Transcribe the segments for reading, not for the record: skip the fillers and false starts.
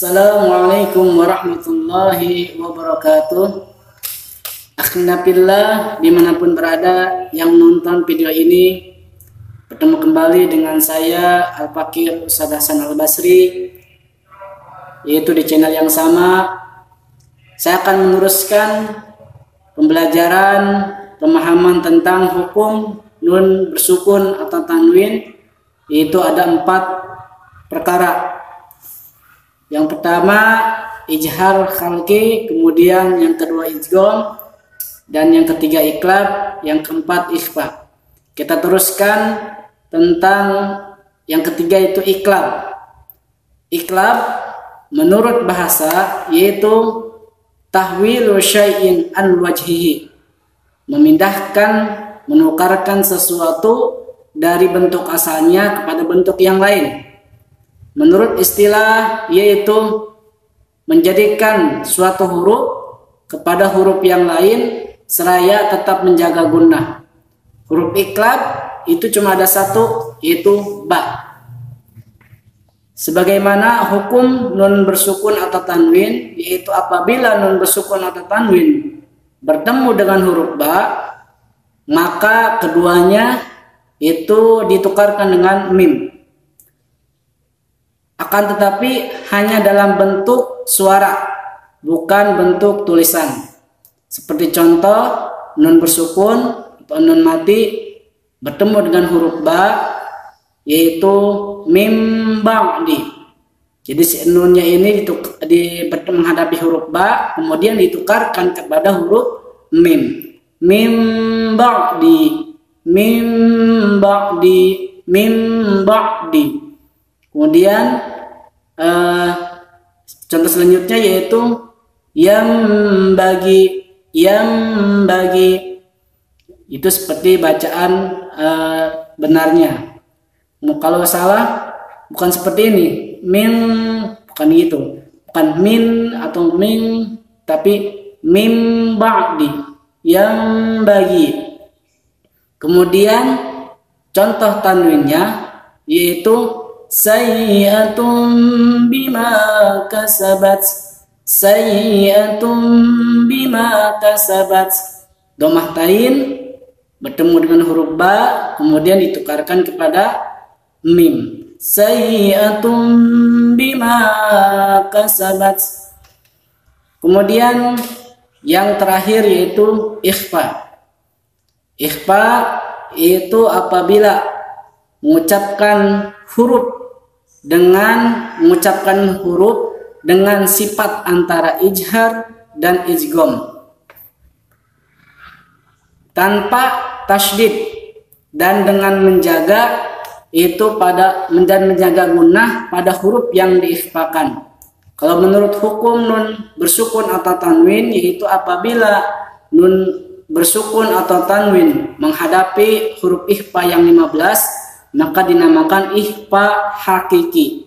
Assalamualaikum warahmatullahi wabarakatuh. Akhirnya dimanapun berada yang nonton video ini, bertemu kembali dengan saya Al-Fakir Ustaz Hasan Al-Basri, yaitu di channel yang sama. Saya akan meneruskan pembelajaran pemahaman tentang hukum nun bersukun atau tanwin, yaitu ada 4 perkara. Yang pertama ijhar khalqi, kemudian yang kedua idgham, dan yang ketiga iqlab, yang keempat ikhfa. Kita teruskan tentang yang ketiga, itu iqlab. Iqlab menurut bahasa yaitu tahwilu syai'in an wajhihi, memindahkan, menukarkan sesuatu dari bentuk asalnya kepada bentuk yang lain. Menurut istilah yaitu menjadikan suatu huruf kepada huruf yang lain seraya tetap menjaga gunnah. Huruf iqlab itu cuma ada satu, yaitu ba. Sebagaimana hukum nun bersukun atau tanwin, yaitu apabila nun bersukun atau tanwin bertemu dengan huruf ba, maka keduanya itu ditukarkan dengan mim. Akan tetapi hanya dalam bentuk suara, bukan bentuk tulisan. Seperti contoh nun bersukun atau nun mati bertemu dengan huruf ba, yaitu mim ba'di. Jadi si nunnya ini menghadapi huruf ba, kemudian ditukarkan kepada huruf mim. Mim ba'di, mim ba'di, mim ba'di. Kemudian contoh selanjutnya yaitu yang bagi, itu seperti bacaan benarnya. Kalau salah bukan seperti ini, min, bukan gitu, bukan min atau min, tapi mim ba'di, yang bagi. Kemudian contoh tanwinnya yaitu sayyi'atun bima kasabat, sayyi'atun bima kasabat. Domah tain bertemu dengan huruf ba, kemudian ditukarkan kepada mim. Sayyi'atun bima kasabat. Kemudian yang terakhir yaitu ikhfa. Ikhfa itu apabila mengucapkan huruf dengan sifat antara ijhar dan idgham tanpa tasydid, dan dengan menjaga gunnah pada huruf yang diikhfakan. Kalau menurut hukum nun bersukun atau tanwin, yaitu apabila nun bersukun atau tanwin menghadapi huruf ikhfa yang 15, maka dinamakan ikhfa hakiki.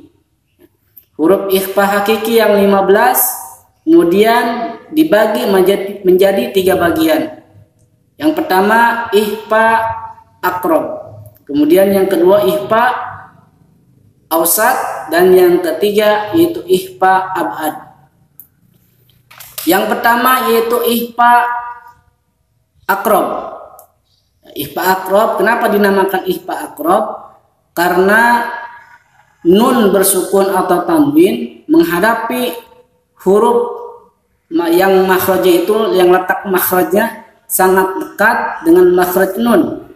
Huruf ikhfa hakiki yang 15 kemudian dibagi menjadi 3 bagian. Yang pertama ikhfa akrob, kemudian yang kedua ikhfa ausat, dan yang ketiga yaitu ikhfa abad. Yang pertama yaitu ikhfa akrob. Ikhfa akrob, kenapa dinamakan ikhfa akrob? Karena nun bersukun atau tanwin menghadapi huruf yang makhrajnya itu, yang letak makhrajnya sangat dekat dengan makhraj nun,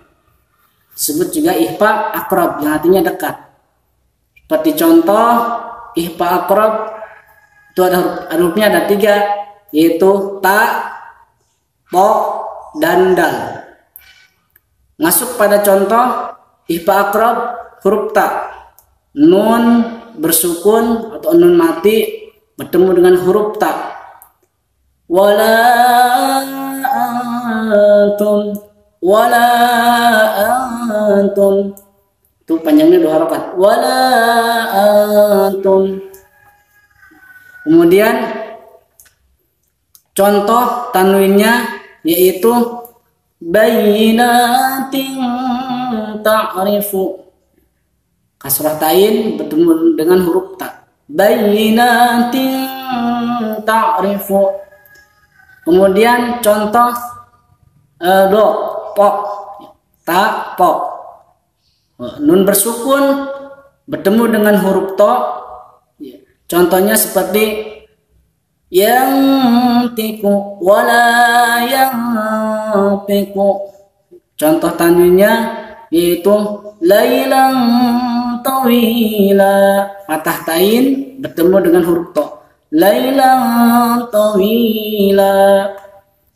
disebut juga ikhfa akrob, yang artinya dekat. Seperti contoh ikhfa akrob itu ada hurufnya ada 3, yaitu ta, to, dan dal. Masuk pada contoh ikhfa akrob huruf ta, nun bersukun atau nun mati bertemu dengan huruf ta. Wala antum, wala antum, itu panjangnya 2 harakat. Wala antum. Kemudian contoh tanwinnya yaitu bayyinatin ta'rifu, kasrah tain bertemu dengan huruf ta, bayyinatin ta'rifu. Kemudian contoh do, po, ta, po. Nun bersukun bertemu dengan huruf to. Contohnya seperti yang tiku wala yang piku. Contoh tanwinnya yaitu lailan tawila, patah tain bertemu dengan huruf to, lailan tawila.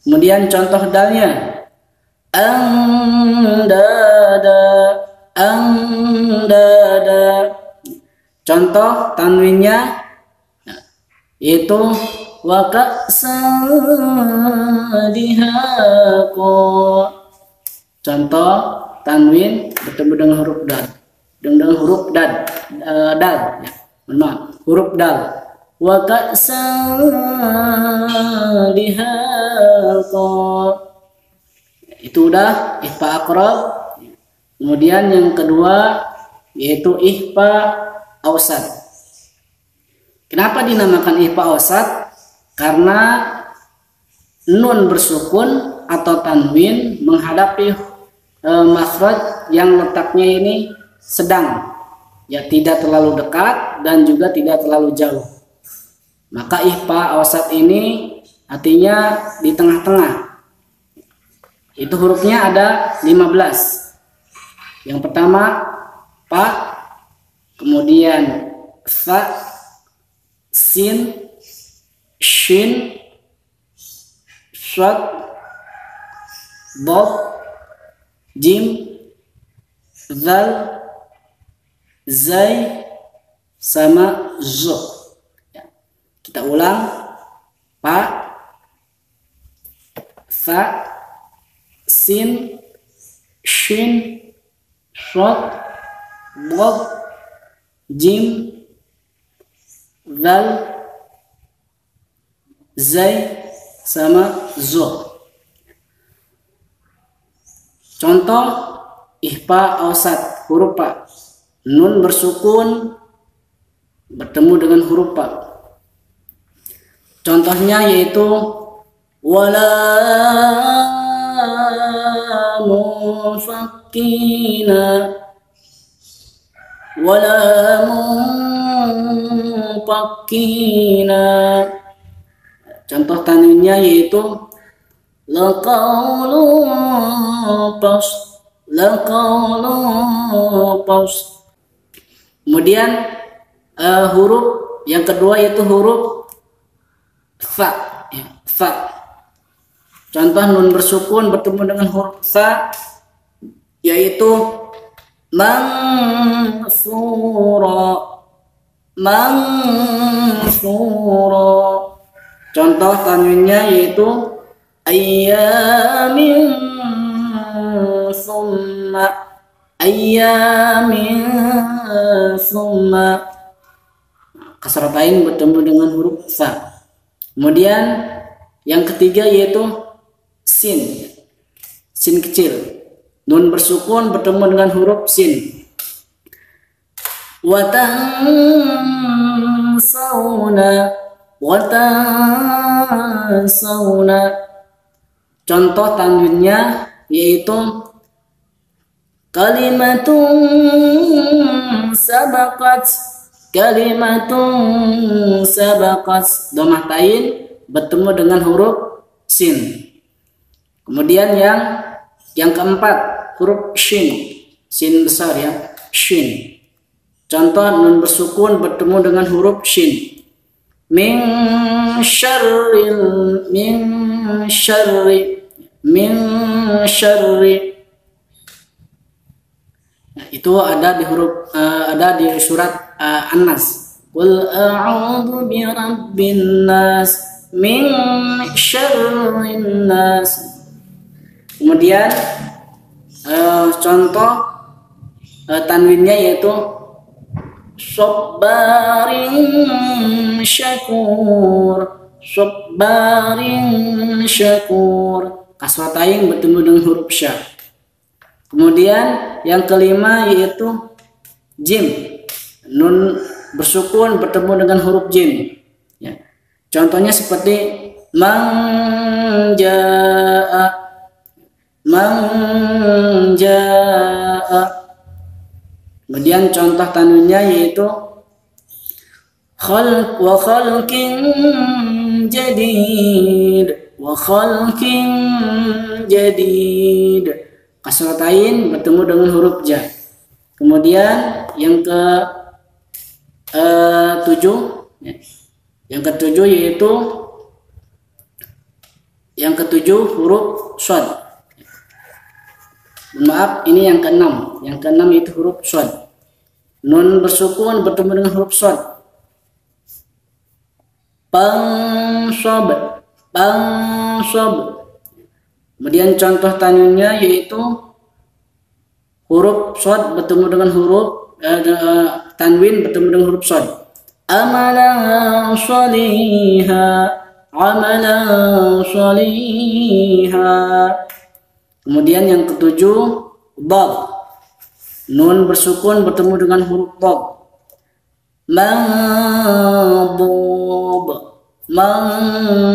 Kemudian contoh dalnya andada, andada. Contoh tanwinnya yaitu wa ka'san dihaqa. Contoh tanwin bertemu dengan huruf dal, dengan huruf dal, dal, ya, maaf, huruf dal. Wa ka'san dihaqa. Itu udah ihfa aqrab. Kemudian yang kedua yaitu ihfa awsat. Kenapa dinamakan ihfa awsat? Karena nun bersukun atau tanwin menghadapi makhraj yang letaknya ini sedang, ya, tidak terlalu dekat dan juga tidak terlalu jauh. Maka ihfa awsat ini artinya di tengah-tengah. Itu hurufnya ada 15. Yang pertama pa, kemudian fa, sin, shin, shad, dad, jim, zal, zai, sama zo. Ya. Kita ulang. Pa, fa, sin, shin, shad, dad, jim, zal, zai, sama zo. Contoh ihfa awsat, huruf pa. Nun bersukun bertemu dengan huruf pa. Contohnya yaitu wala munfakkina, wala munfakkina. Contoh tanwinnya yaitu laqawlu pas, laqawlu pas. Kemudian huruf yang kedua yaitu huruf fa, ya, fa. Contoh nun bersukun bertemu dengan huruf fa yaitu mansura, mansura. Contoh tanwinnya yaitu ayyamin summa, ayyamin summa. Kasratain bertemu dengan huruf fa. Kemudian yang ketiga yaitu sin, sin kecil. Nun bersukun bertemu dengan huruf sin. Wa tansawna, wa tansawna. Contoh tanwinnya yaitu kalimatun sabaqat, kalimatun sabaqat. Dhammah tain bertemu dengan huruf sin. Kemudian yang keempat huruf shin, sin besar, ya, shin. Contoh nun bersukun bertemu dengan huruf shin. Min syarril, min syarri, min syarri. Nah, itu ada di huruf ada di surat An-Nas. Qul a'udzu birabbin nas min syarrin nas. Kemudian contoh tanwinnya yaitu sabbarin syakur, sabbarin syakur. Kasratain bertemu dengan huruf sya. Kemudian yang kelima yaitu jim. Nun bersukun bertemu dengan huruf jim. Ya. Contohnya seperti manja, manja. Kemudian contoh tanwinnya yaitu khalq wa khalqin jadid, wa khalqin jadid. Kasratain bertemu dengan huruf ja. Kemudian yang ke 7, ya. Yang ke-7 yaitu yang ke-7 huruf shad. Maaf, ini yang ke-6. Yang ke-6 itu huruf shad. Nun bersukun bertemu dengan huruf shad. Pansab, pansab. Kemudian contoh tanwinnya yaitu huruf shad bertemu dengan huruf tanwin bertemu dengan huruf shad. Amalan shaliha, amalan shaliha. Kemudian yang ke-7 dad. Nun bersukun bertemu dengan huruf dad. Mabub, mabud.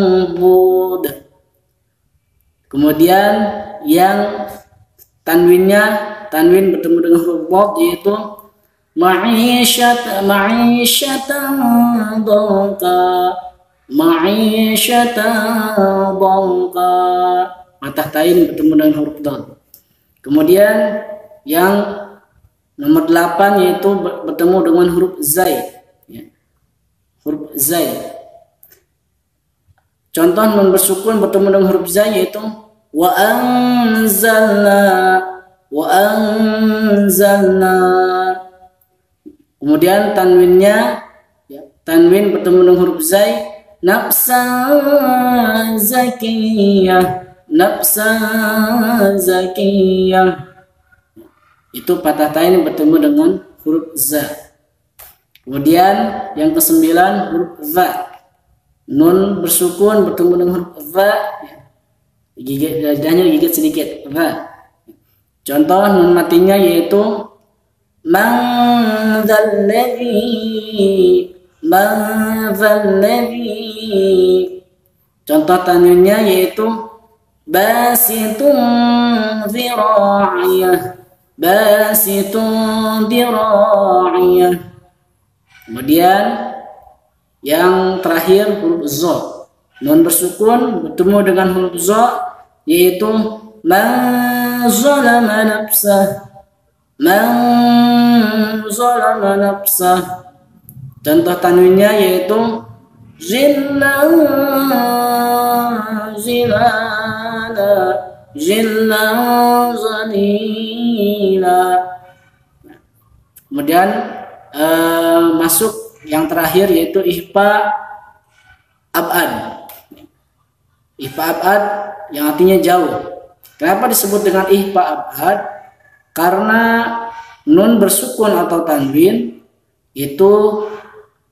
Kemudian yang tanwin bertemu dengan huruf dad yaitu ma'isyatan, ma'isyatan dhanka, ma'isyatan dhanka. Matah tain bertemu dengan huruf dad. Kemudian yang nomor 8 yaitu bertemu dengan huruf zai, ya. Huruf zai. Contoh nun bersukun bertemu dengan huruf zai yaitu wa anzalna, wa anzalna. Kemudian tanwinnya, ya, tanwin bertemu dengan huruf zai, nafsan zakiyah, nafsan zakiyah. Itu patah tain bertemu dengan huruf za. Kemudian yang ke-9 huruf za. Nun bersukun bertemu dengan huruf za, lidahnya digigit sedikit, za. Contoh nun matinya yaitu man dzalladzi, man dzalladzi. Contoh tanwinnya yaitu basitun dzira'iyah, basitun dzira'iyah. Kemudian yang terakhir huruf za. Nun bersukun bertemu dengan huruf za yaitu man zalama nafsah, man zalama nafsah. Contoh tanwinnya yaitu zillan zilala, zillan zalila. Kemudian masuk yang terakhir yaitu ihfa abad. Ihfa abad yang artinya jauh. Kenapa disebut dengan ihfa abad? Karena nun bersukun atau tanwin itu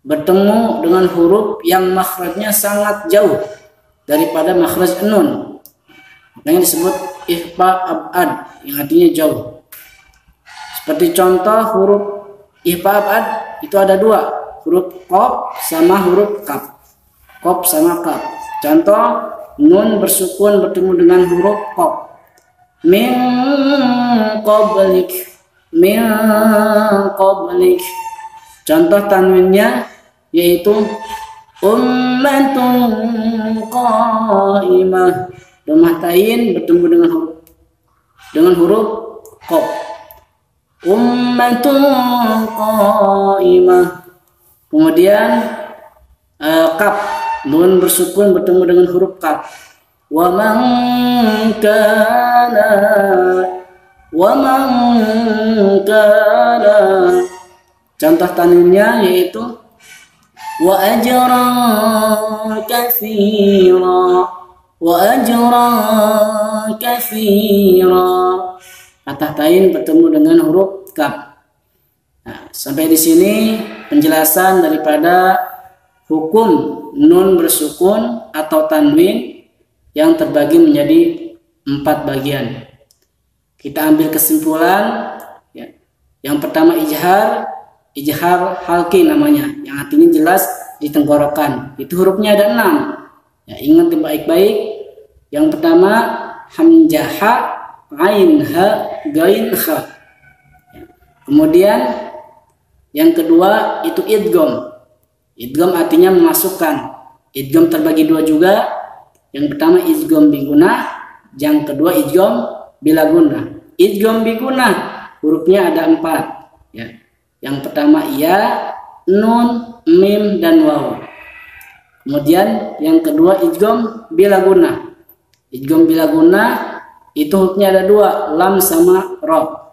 bertemu dengan huruf yang makhrajnya sangat jauh daripada makhraj nun. Makanya disebut ihfa abad yang artinya jauh. Seperti contoh huruf ihfa abad itu ada 2, huruf qaf sama huruf kaf. Qaf sama kaf. Contoh nun bersukun bertemu dengan huruf qaf. Min qablik, min qablik. Contoh tanwinnya yaitu ummatun qaimah. Domah tain bertemu dengan huruf qaf. Ummatun qaimah. Kemudian kaf, nun bersukun bertemu dengan huruf kaf. Wa man kana, wa man kana. Contoh tanwinnya yaitu wa ajran katsira, wa ajran katsira. Patah tain bertemu dengan huruf kaf. Nah, sampai di sini penjelasan daripada hukum nun bersukun atau tanwin yang terbagi menjadi 4 bagian. Kita ambil kesimpulan, ya. Yang pertama ijhar. ijhar halki namanya, yang artinya jelas di tenggorokan. Itu hurufnya ada 6. Ya, ingat baik-baik. Yang pertama hamzah, ain, ha, gain, kha. Ya. Kemudian yang kedua itu idgham. Idgham artinya memasukkan. Idgham terbagi 2 juga. Yang pertama idgham bi gunnah, yang kedua idgham bila gunnah. Idgham bi gunnah hurufnya ada 4. Ya. Yang pertama ya, nun, mim, dan waw. Kemudian yang kedua idgham bila gunnah. Idgham bila gunnah itu hurufnya ada 2, lam sama ra.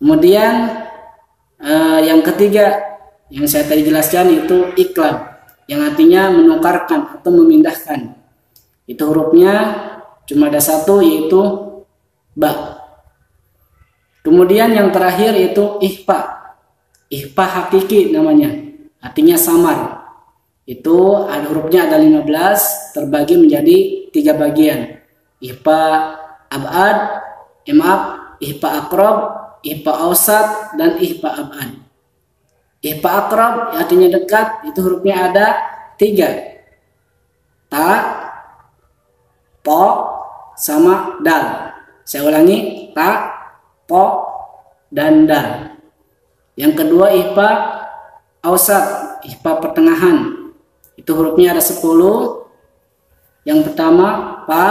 Kemudian yang ketiga yang saya tadi jelaskan itu iqlab, yang artinya menukarkan atau memindahkan. Itu hurufnya cuma ada 1, yaitu ba. Kemudian yang terakhir itu ihfa. Ihfa hakiki namanya, artinya samar. Itu ada hurufnya ada 15, terbagi menjadi 3 bagian. Ihfa abad, ihfa aqrab, ihfa ausat, dan ihfa abad. Ihfa aqrab artinya dekat, itu hurufnya ada 3. Ta, po, sama dal. Saya ulangi, ta, po, dan dal. Yang kedua ihfa ausat, ihfa pertengahan. Itu hurufnya ada 10. Yang pertama pa,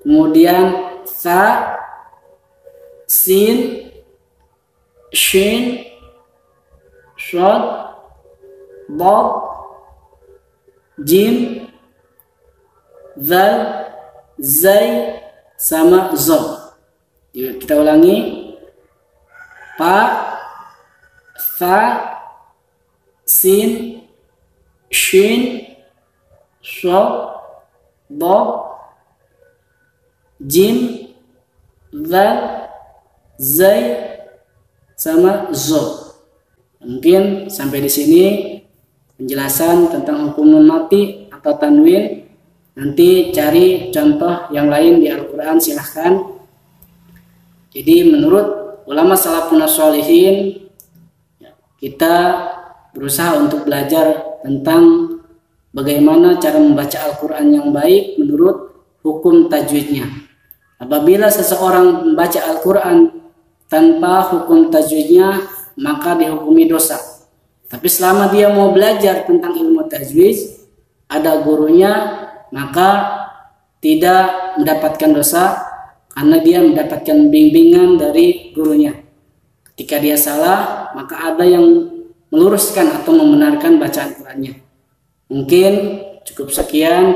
kemudian sa, sin, shin, shad, dad, jim, zal, zai, sama zo. Kita ulangi, pa, sa, sin, shin, shad, dad, jim, zal, zai, sama zo. Mungkin sampai di sini penjelasan tentang hukum nun mati atau tanwin. Nanti cari contoh yang lain di Al-Quran, silahkan. Jadi menurut ulama salafun sholihin, kita berusaha untuk belajar tentang bagaimana cara membaca Al-Quran yang baik menurut hukum tajwidnya. Apabila seseorang membaca Al-Quran tanpa hukum tajwidnya, maka dihukumi dosa. Tapi selama dia mau belajar tentang ilmu tajwid, ada gurunya, maka tidak mendapatkan dosa, karena dia mendapatkan bimbingan dari gurunya. Ketika dia salah, maka ada yang meluruskan atau membenarkan bacaan Qurannya. Mungkin cukup sekian.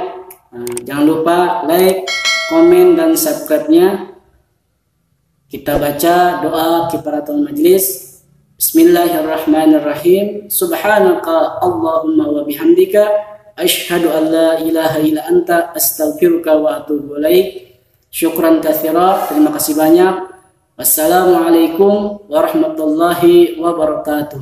Jangan lupa like, komen, dan subscribe-nya. Kita baca doa kifaratul majlis. Bismillahirrahmanirrahim. Subhanaka Allahumma wa bihamdika asyhadu an la ilaha illa anta astaghfiruka wa atubu ilaik. Syukran katsira. Terima kasih banyak. Wassalamualaikum warahmatullahi wabarakatuh.